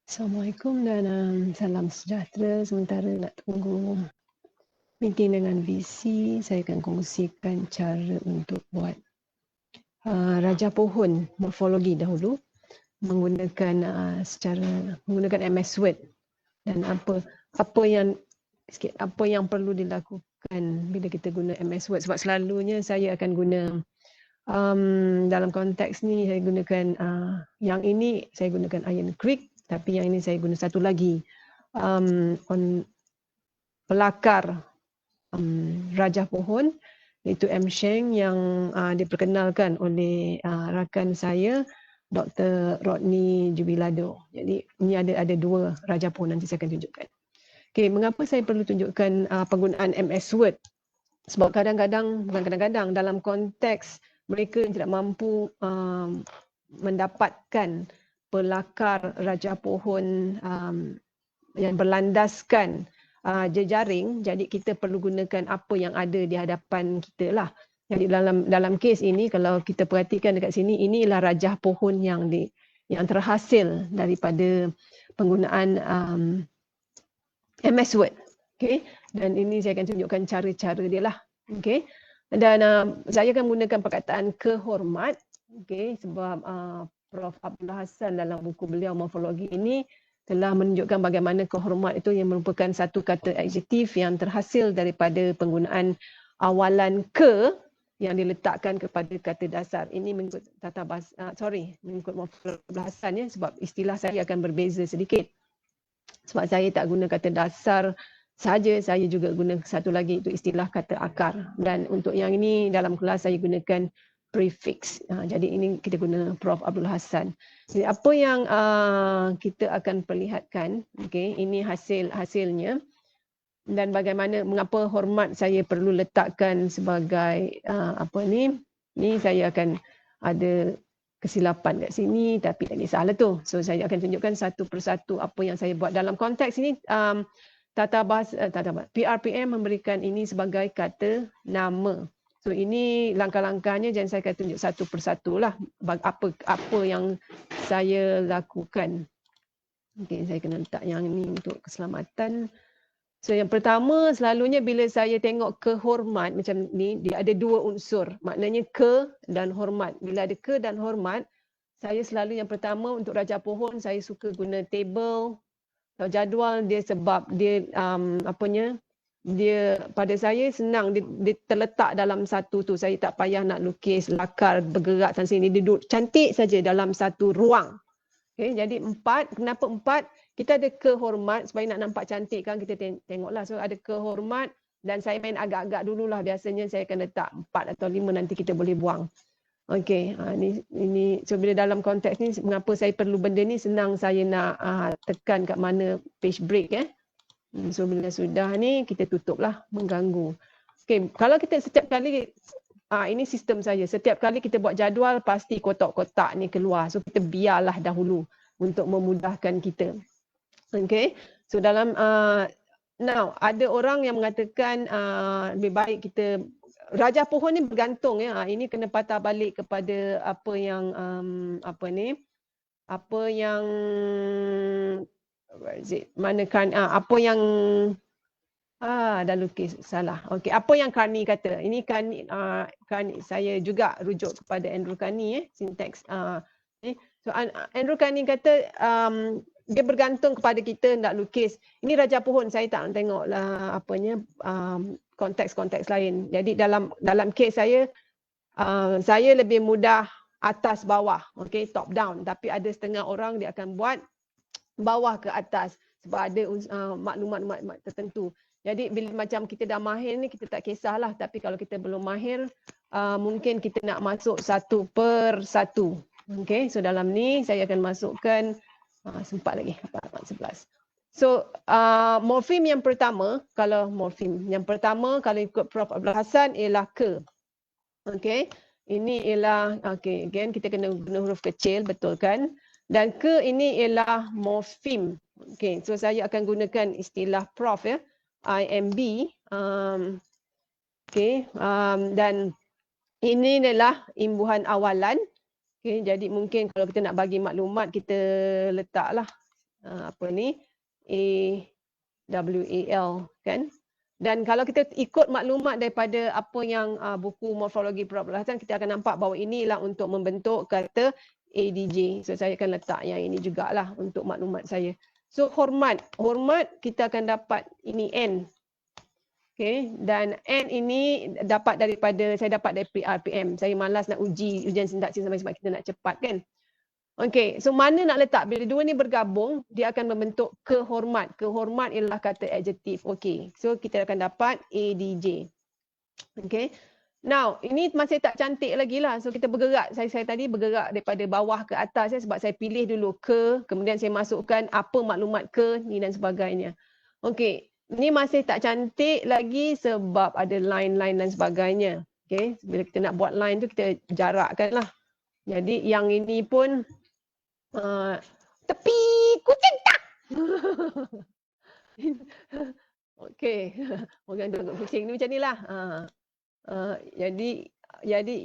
Assalamualaikum dan salam sejahtera. Sementara nak tunggu meeting dengan VC, saya akan kongsikan cara untuk buat raja pohon morfologi dahulu menggunakan menggunakan MS Word dan apa yang perlu dilakukan bila kita guna MS Word, sebab selalunya saya akan guna dalam konteks ni saya gunakan yang ini saya gunakan Iron Creek, tapi yang ini saya guna satu lagi pelakar rajah pohon, iaitu M. Sheng yang diperkenalkan oleh rakan saya Dr. Rodney Jubilado. Jadi ini ada dua rajah pohon, nanti saya akan tunjukkan. Okay, mengapa saya perlu tunjukkan penggunaan MS Word? Sebab kadang-kadang, bukan kadang-kadang, dalam konteks mereka yang tidak mampu mendapatkan pelakar rajah pohon yang berlandaskan jejaring, jadi kita perlu gunakan apa yang ada di hadapan kita lah. Jadi dalam kes ini, kalau kita perhatikan dekat sini, inilah rajah pohon yang terhasil daripada penggunaan MS Word. Okay. Dan ini saya akan tunjukkan cara-cara dia lah. Okay. Dan saya akan menggunakan perkataan kehormat. Okay. Sebab Prof. Abdul Hassan dalam buku beliau Morfologi ini telah menunjukkan bagaimana kehormat itu yang merupakan satu kata adjektif yang terhasil daripada penggunaan awalan ke yang diletakkan kepada kata dasar. Ini mengikut mengikut Prof. Abdul Hassan ya, sebab istilah saya akan berbeza sedikit. Sebab saya tak guna kata dasar saja, saya juga guna satu lagi, itu istilah kata akar. Dan untuk yang ini dalam kelas saya gunakan prefix. Jadi ini kita guna Prof. Abdul Hassan. Jadi apa yang kita akan perlihatkan, okay, ini hasilnya dan bagaimana, mengapa hormat saya perlu letakkan sebagai ni saya akan ada kesilapan kat sini, tapi tak kisahlah tu. So saya akan tunjukkan satu persatu apa yang saya buat dalam konteks ini. PRPM memberikan ini sebagai kata nama. So ini langkah-langkahnya, dan saya akan tunjuk satu persatu lah apa yang saya lakukan. Okay, saya kena letak yang ini untuk keselamatan. So yang pertama, selalunya bila saya tengok kehormat macam ni, dia ada dua unsur. Maknanya ke dan hormat. Bila ada ke dan hormat, saya selalu yang pertama untuk rajah pohon, saya suka guna table atau jadual dia, sebab dia dia pada saya senang, dia terletak dalam satu tu. Saya tak payah nak lukis lakar bergerak sana sini, dia duduk cantik saja dalam satu ruang. Okay, jadi 4, kenapa 4? Kita ada kehormat supaya nak nampak cantik kan, kita tengoklah. So ada kehormat dan saya main agak-agak dululah. Biasanya saya akan letak 4 atau 5, nanti kita boleh buang. Okey, ini so bila dalam konteks ni, mengapa saya perlu benda ni, senang saya nak tekan kat mana page break So bila sudah ni kita tutuplah, mengganggu. Okey, kalau kita setiap kali ini sistem saya. Setiap kali kita buat jadual, pasti kotak-kotak ni keluar. So kita biarlah dahulu untuk memudahkan kita. Okay. So dalam now ada orang yang mengatakan lebih baik kita rajah pohon ni bergantung ya. Ini kena patah balik kepada apa yang dah lukis salah. Okey, apa yang Carney kata? Ini Carney saya juga rujuk kepada Andrew Carney syntax. So Andrew Carney kata dia bergantung kepada kita nak lukis. Ini rajah pohon, saya tak tengoklah konteks-konteks lain. Jadi dalam kes saya lebih mudah atas bawah, okey, top down. Tapi ada setengah orang dia akan buat bawah ke atas sebab ada maklumat tertentu. Jadi bila macam kita dah mahir ni, kita tak kisahlah. Tapi kalau kita belum mahir, mungkin kita nak masuk satu per satu. Okay, so dalam ni saya akan masukkan sempat lagi 4-11. So morfem yang pertama, kalau ikut Prof. Abdul Hassan ialah ke. Okay, ini ialah again kita kena guna huruf kecil, betul kan? Dan ke ini ialah morfem. Okay, so saya akan gunakan istilah Prof ya. IMB, dan ini adalah imbuhan awalan. Okay, jadi mungkin kalau kita nak bagi maklumat, kita letaklah apa ni, AWAL kan. Dan kalau kita ikut maklumat daripada apa yang buku morfologi perabulasan, kita akan nampak bahawa inilah untuk membentuk kata ADJ. So saya akan letak yang ini jugalah untuk maklumat saya. So hormat kita akan dapat ini N. Okay, dan N ini saya dapat dari RPM. Saya malas nak uji ujian sintaksis sebab kita nak cepat kan. Okey, so mana nak letak? Bila dua ni bergabung, dia akan membentuk kehormat. Kehormat ialah kata adjektif. Okey, so kita akan dapat ADJ. Okey. Now, ini masih tak cantik lagi lah. So kita bergerak. Saya tadi bergerak daripada bawah ke atas sebab saya pilih dulu ke, kemudian saya masukkan apa maklumat ke ni dan sebagainya. Okey, ni masih tak cantik lagi sebab ada line-line dan sebagainya. Okey, bila kita nak buat line tu kita jarakkan lah. Jadi yang ini pun tepi kucing tak. Okey, orang tengok kucing ni macam nilah. Jadi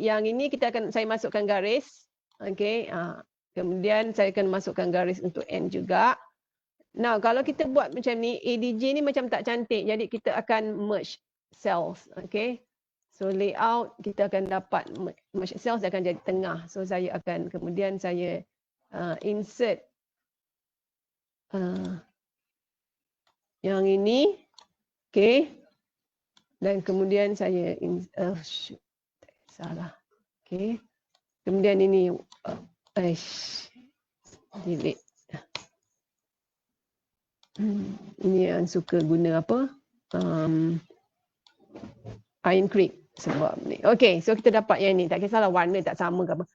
yang ini saya masukkan garis. Okey, kemudian saya akan masukkan garis untuk N juga. Now, kalau kita buat macam ni, ADJ ni macam tak cantik. Jadi kita akan merge cells. Okey. So layout kita akan dapat merge cells akan jadi tengah. So saya akan kemudian saya insert yang ini, okay, dan kemudian saya salah, okay, kemudian ini delete. Ini yang suka guna apa? Iron Creek sebab ni. Okay, so kita dapat yang ni. Tak kisahlah warna tak sama ke apa.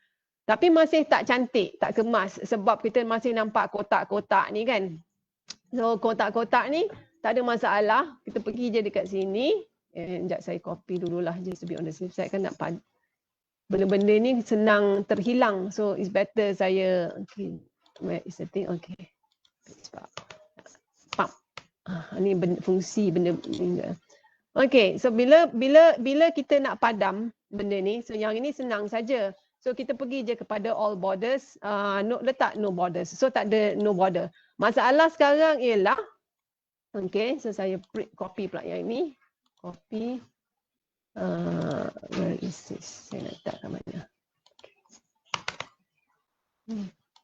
Tapi masih tak cantik, tak kemas sebab kita masih nampak kotak-kotak ni kan. So kotak-kotak ni tak ada masalah. Kita pergi je dekat sini. Sekejap saya copy dululah just to be on the safe side kan nak benda-benda ni senang terhilang. So it's better saya okay. Where is the thing? Okay. Pump. Ni fungsi benda ni. Okay, so bila kita nak padam benda ni, so yang ini senang saja. So kita pergi je kepada all borders, letak no borders. So tak ada no border. Masalah sekarang ialah, okay, so saya copy pula yang ini. Copy. Where is this? Saya nak letak kat mana?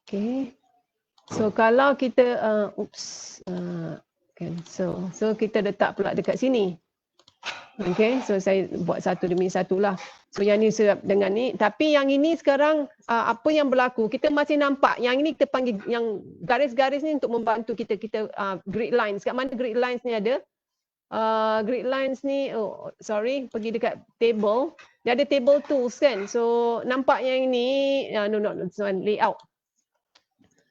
Okay. So kalau kita, cancel. So kita letak pula dekat sini. Okay, so saya buat satu demi satu lah. So yang ni serap dengan ni. Tapi yang ini sekarang apa yang berlaku? Kita masih nampak. Yang ini kita panggil yang garis-garis ni untuk membantu kita grid lines. Kat mana grid lines ni ada? Grid lines ni, pergi dekat table. Dia ada table tools kan. So nampak yang ini, layout.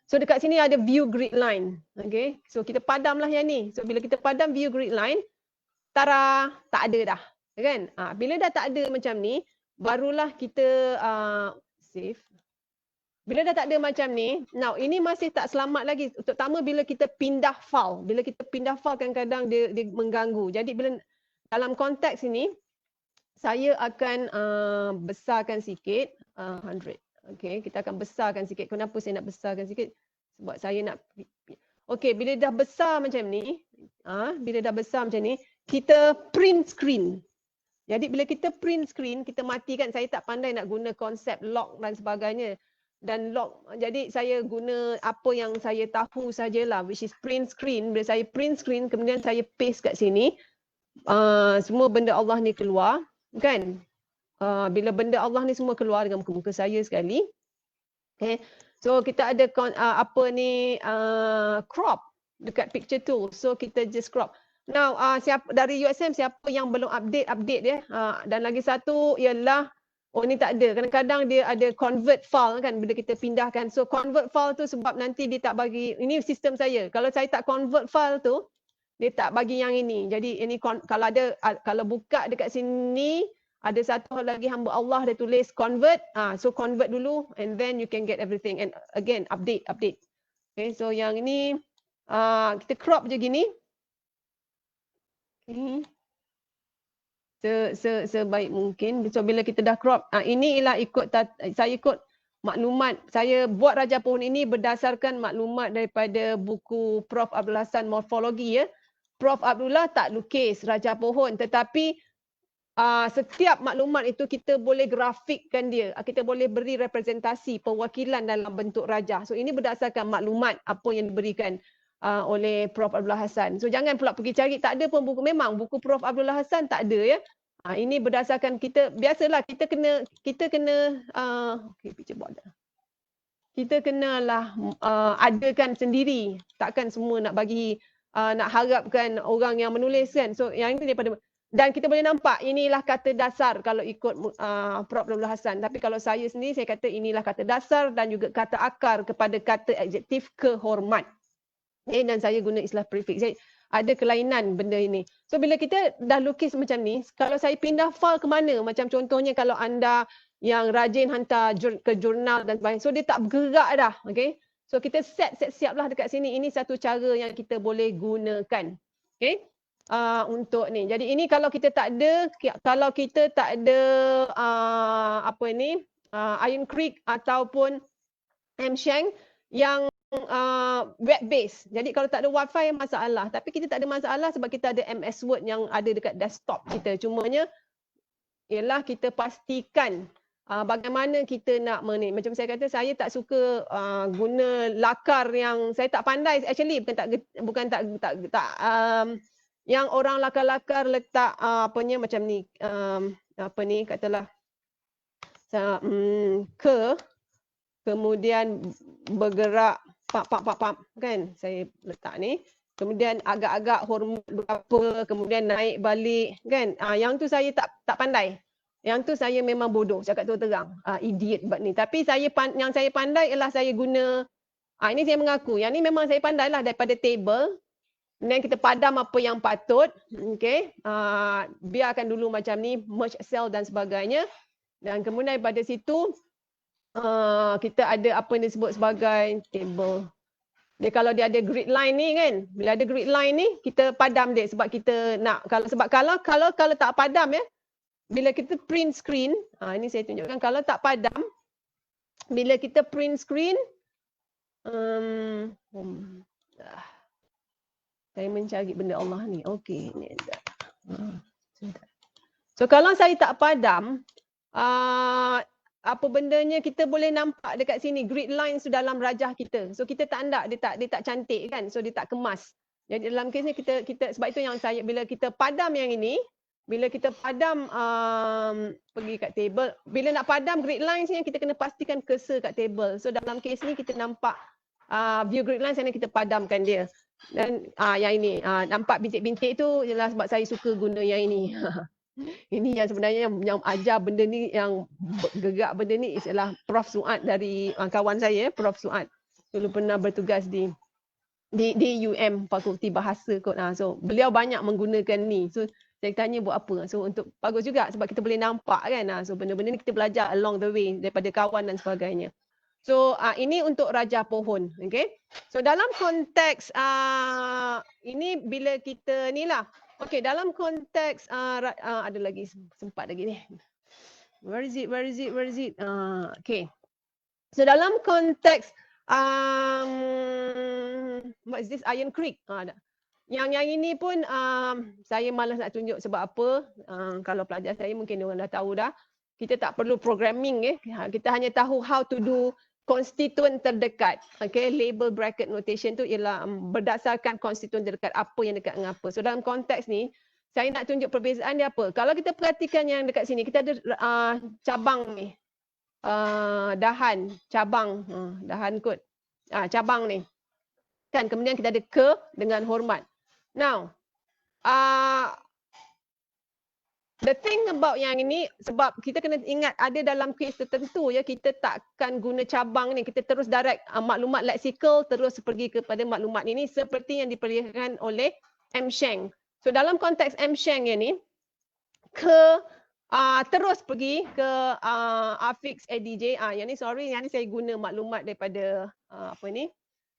So dekat sini ada view grid line. Okay, so kita padamlah yang ni. So bila kita padam view grid line, tara, tak ada dah. Kan? Bila dah tak ada macam ni, barulah kita save. Bila dah tak ada macam ni, now ini masih tak selamat lagi. Terutama bila kita pindah file. Bila kita pindah file kadang-kadang dia mengganggu. Jadi bila dalam konteks ini, saya akan besarkan sikit 100. Okay, kita akan besarkan sikit. Kenapa saya nak besarkan sikit? Sebab saya nak... Okay, bila dah besar macam ni, kita print screen. Jadi bila kita print screen, kita matikan. Saya tak pandai nak guna konsep lock dan sebagainya. Dan lock, jadi saya guna apa yang saya tahu sajalah, which is print screen. Bila saya print screen, kemudian saya paste kat sini. Semua benda Allah ni keluar, kan? Bila benda Allah ni semua keluar dengan muka-muka saya sekali. Okay. So kita ada crop dekat picture tool. So kita just crop. Now, dari USM siapa yang belum update dia. Dan lagi satu ialah, ni tak ada. Kadang-kadang dia ada convert file kan bila kita pindahkan. So convert file tu sebab nanti dia tak bagi, ini sistem saya. Kalau saya tak convert file tu, dia tak bagi yang ini. Jadi ini kalau buka dekat sini, ada satu lagi hamba Allah dia tulis convert. So convert dulu and then you can get everything. And again, update. Okay, so yang ini, kita crop je gini. Okay. Sebaik mungkin. So bila kita dah crop, ini ialah saya ikut maklumat. Saya buat Raja Pohon ini berdasarkan maklumat daripada buku Prof. Abdul Hassan Morfologi ya. Prof. Abdullah tak lukis Raja Pohon, tetapi setiap maklumat itu kita boleh grafikkan dia. Kita boleh beri representasi perwakilan dalam bentuk raja. So ini berdasarkan maklumat apa yang diberikan oleh Prof. Abdullah Hassan. So jangan pula pergi cari, tak ada pun buku. Memang buku Prof. Abdullah Hassan tak ada ya. Ini berdasarkan kita, biasalah kita kena okay, picture board. Kita kenalah adakan sendiri. Takkan semua nak bagi nak harapkan orang yang menulis kan. So yang ini daripada, dan kita boleh nampak inilah kata dasar kalau ikut Prof. Abdullah Hassan. Tapi kalau saya sendiri, saya kata inilah kata dasar dan juga kata akar kepada kata adjektif kehormat. Dan saya guna istilah prefix. Ada kelainan benda ini. So bila kita dah lukis macam ni, kalau saya pindah file ke mana, macam contohnya kalau anda yang rajin hantar ke jurnal dan sebagainya, so dia tak bergerak dah. Okay? So kita siaplah dekat sini. Ini satu cara yang kita boleh gunakan. Okay? Untuk ni. Jadi ini kalau kita tak ada, apa ni, Iron Creek ataupun Msheng yang web base. Jadi kalau tak ada wifi masalah. Tapi kita tak ada masalah sebab kita ada MS Word yang ada dekat desktop kita. Cumanya ialah kita pastikan bagaimana kita nak macam saya kata, saya tak suka guna lakar yang saya tak pandai. Actually bukan tak yang orang lakar-lakar letak macam ni, katalah kemudian bergerak pap kan, saya letak ni, kemudian agak-agak hormat berapa, kemudian naik balik kan. Yang tu saya tak pandai. Yang tu saya memang bodoh, cakap terang, idiot buat ni. Tapi yang saya pandai ialah saya guna, ini saya mengaku, yang ni memang saya pandai lah daripada table. Dan kita padam apa yang patut, okay. Biarkan dulu macam ni, merge cell dan sebagainya. Dan kemudian daripada situ, kita ada apa yang disebut sebagai table. Dia kalau dia ada grid line ni kan, bila ada grid line ni, kita padam dia sebab kita nak, kalau tak padam ya, bila kita print screen, ini saya tunjukkan, kalau tak padam, bila kita print screen, saya mencari benda Allah ni. Okey, ni ada. So kalau saya tak padam, apa bendanya kita boleh nampak dekat sini grid lines tu dalam rajah kita. So kita tak nak, dia tak cantik kan. So dia tak kemas. Jadi dalam kes ni kita sebab itu yang saya, bila kita padam yang ini, bila kita padam pergi kat table, bila nak padam grid lines ni kita kena pastikan cursor kat table. So dalam kes ni kita nampak view grid lines yang kita padamkan dia. Dan yang ini nampak bintik-bintik tu ialah sebab saya suka guna yang ini. Ini yang sebenarnya yang ajar benda ni, yang gerak benda ni ialah Prof Suad dari kawan saya, Prof Suad. Dulu pernah bertugas di UM Fakulti Bahasa kot. So beliau banyak menggunakan ni. So saya tanya buat apa. So untuk bagus juga sebab kita boleh nampak kan. So benda-benda ni kita belajar along the way daripada kawan dan sebagainya. So ini untuk Raja Pohon, okay. So dalam konteks ini bila kita ni lah, okay, dalam konteks ada lagi sempat lagi ni. Where is it? Okay. So dalam konteks what is this, Iron Creek? Yang ini pun saya malas nak tunjuk sebab apa? Kalau pelajar saya mungkin orang dah tahu dah. Kita tak perlu programming kita hanya tahu how to do konstituen terdekat. Okay, label bracket notation tu ialah berdasarkan konstituen terdekat, apa yang dekat dengan apa. So dalam konteks ni, saya nak tunjuk perbezaan dia apa. Kalau kita perhatikan yang dekat sini, kita ada cabang ni. Dahan, cabang, dahan kot. Cabang ni. Kan, kemudian kita ada ke dengan hormat. Now, the thing about yang ini, sebab kita kena ingat ada dalam kes tertentu ya, kita takkan guna cabang ni, kita terus direct maklumat lexical terus pergi kepada maklumat ini seperti yang diperlihatkan oleh Msheng. So dalam konteks Msheng ni, terus pergi ke affix ADJ. Yang ni sorry, yang ni saya guna maklumat daripada apa ni,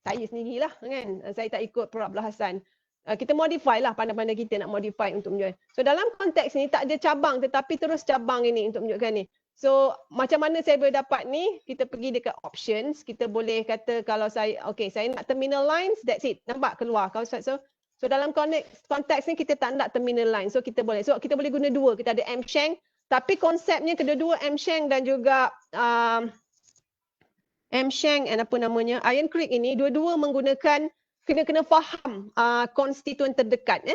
saya sendirilah kan. Saya tak ikut Prof Abdul Hassan. Kita modify lah, pandai-pandai kita nak modify untuk menunjukkan. So dalam konteks ni tak ada cabang tetapi terus cabang ini untuk menunjukkan ni. So macam mana saya boleh dapat ni? Kita pergi dekat options, kita boleh kata kalau saya saya nak terminal lines, that's it. Nampak keluar. So dalam konteks ni kita tak nak terminal line. So kita boleh guna dua. Kita ada Msheng, tapi konsepnya kedua-dua Msheng dan juga Msheng and apa namanya Iron Creek ini dua-dua menggunakan kena faham konstituen terdekat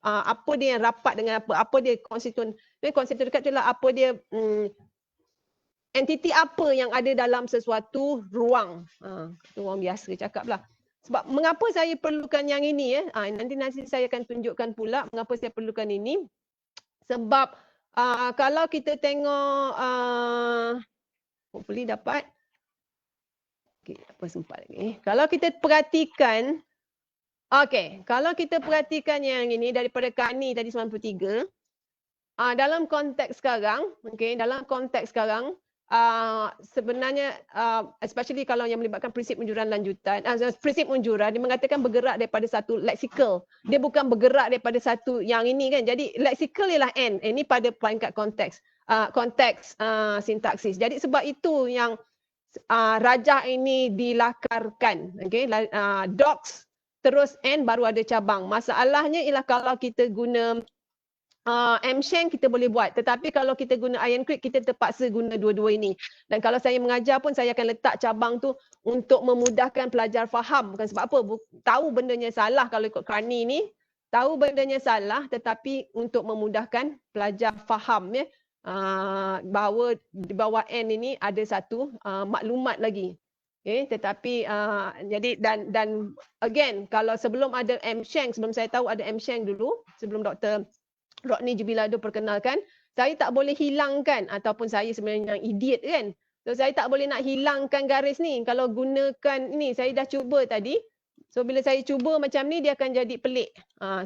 apa dia yang rapat dengan apa dia konstituen terdekat itulah apa dia entiti apa yang ada dalam sesuatu ruang. Itu orang biasa cakaplah. Sebab mengapa saya perlukan yang ini nanti saya akan tunjukkan pula mengapa saya perlukan ini. Sebab kalau kita tengok hopefully dapat. Okey, apa sempat lagi. Kalau kita perhatikan kalau kita perhatikan yang ini daripada Kani tadi 93 dalam konteks sekarang, dalam konteks sekarang sebenarnya especially kalau yang melibatkan prinsip unjuran lanjutan, prinsip unjuran dia mengatakan bergerak daripada satu leksikal. Dia bukan bergerak daripada satu yang ini kan. Jadi leksikal ialah N. Ini pada peringkat konteks. Konteks sintaksis. Jadi sebab itu yang rajah ini dilakarkan. Docs terus N baru ada cabang. Masalahnya ialah kalau kita guna Msheng kita boleh buat, tetapi kalau kita guna Iron Creek kita terpaksa guna dua-dua ini. Dan kalau saya mengajar pun saya akan letak cabang tu untuk memudahkan pelajar faham. Bukan sebab apa, tahu bendanya salah kalau ikut Kani ni, tahu bendanya salah tetapi untuk memudahkan pelajar faham bahawa di bawah N ini ada satu maklumat lagi. Tetapi jadi dan again kalau sebelum ada Msheng, sebelum saya tahu ada Msheng dulu, sebelum Dr. Rodney Jubilado perkenalkan, saya tak boleh hilangkan ataupun saya sebenarnya yang idiot kan. So saya tak boleh nak hilangkan garis ni. Kalau gunakan ni, saya dah cuba tadi. So bila saya cuba macam ni dia akan jadi pelik.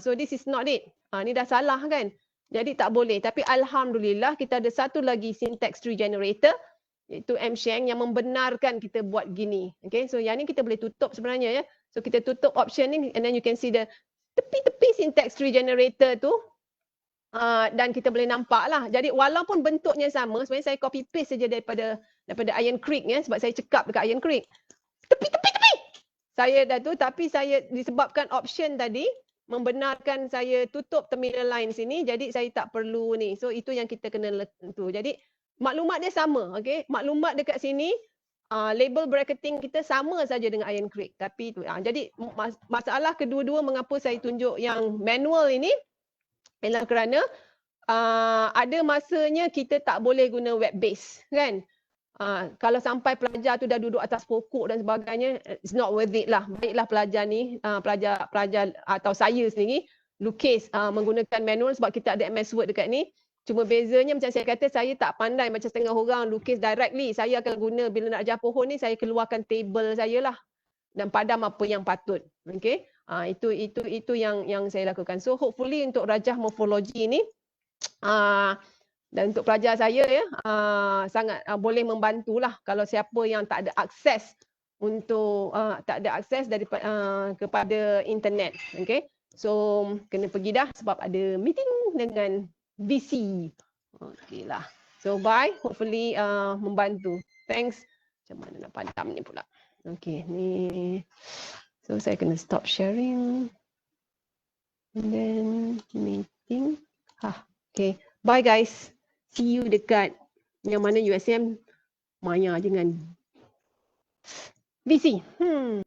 So this is not it. Ni dah salah kan. Jadi tak boleh. Tapi alhamdulillah kita ada satu lagi syntax tree generator iaitu Msheng yang membenarkan kita buat gini. Okay, so yang ni kita boleh tutup sebenarnya ya. So kita tutup option ni and then you can see the tepi-tepi syntax tree generator tu. Dan kita boleh nampak lah. Jadi walaupun bentuknya sama, sebenarnya saya copy paste saja daripada Iron Creek sebab saya cekap dekat Iron Creek. Tepi. Saya dah tu, tapi saya disebabkan option tadi membenarkan saya tutup terminal line sini, jadi saya tak perlu ni. So itu yang kita kena tu. Jadi maklumat dia sama, okey. Maklumat dekat sini label bracketing kita sama saja dengan Iron Creek. Tapi tu jadi masalah kedua-dua mengapa saya tunjuk yang manual ini ialah kerana ada masanya kita tak boleh guna web base kan. Kalau sampai pelajar tu dah duduk atas pokok dan sebagainya, it's not worth it lah. Baiklah pelajar ni, pelajar atau saya sendiri lukis menggunakan manual sebab kita ada MS Word dekat ni. Cuma bezanya macam saya kata, saya tak pandai macam setengah orang lukis directly. Saya akan guna bila nak ajar pohon ni, saya keluarkan table saya lah dan padam apa yang patut. Okay. Itu yang saya lakukan. So hopefully untuk rajah morfologi ini dan untuk pelajar saya sangat boleh membantulah kalau siapa yang tak ada akses untuk tak ada akses daripada kepada internet. Okay. So kena pergi dah sebab ada meeting dengan VC. Okay lah. So bye. Hopefully membantu. Thanks. Macam mana nak padam ni pula. Okay ni. So saya kena stop sharing. And then meeting. Okay. Bye guys. See you dekat yang mana USM Maya dengan VC.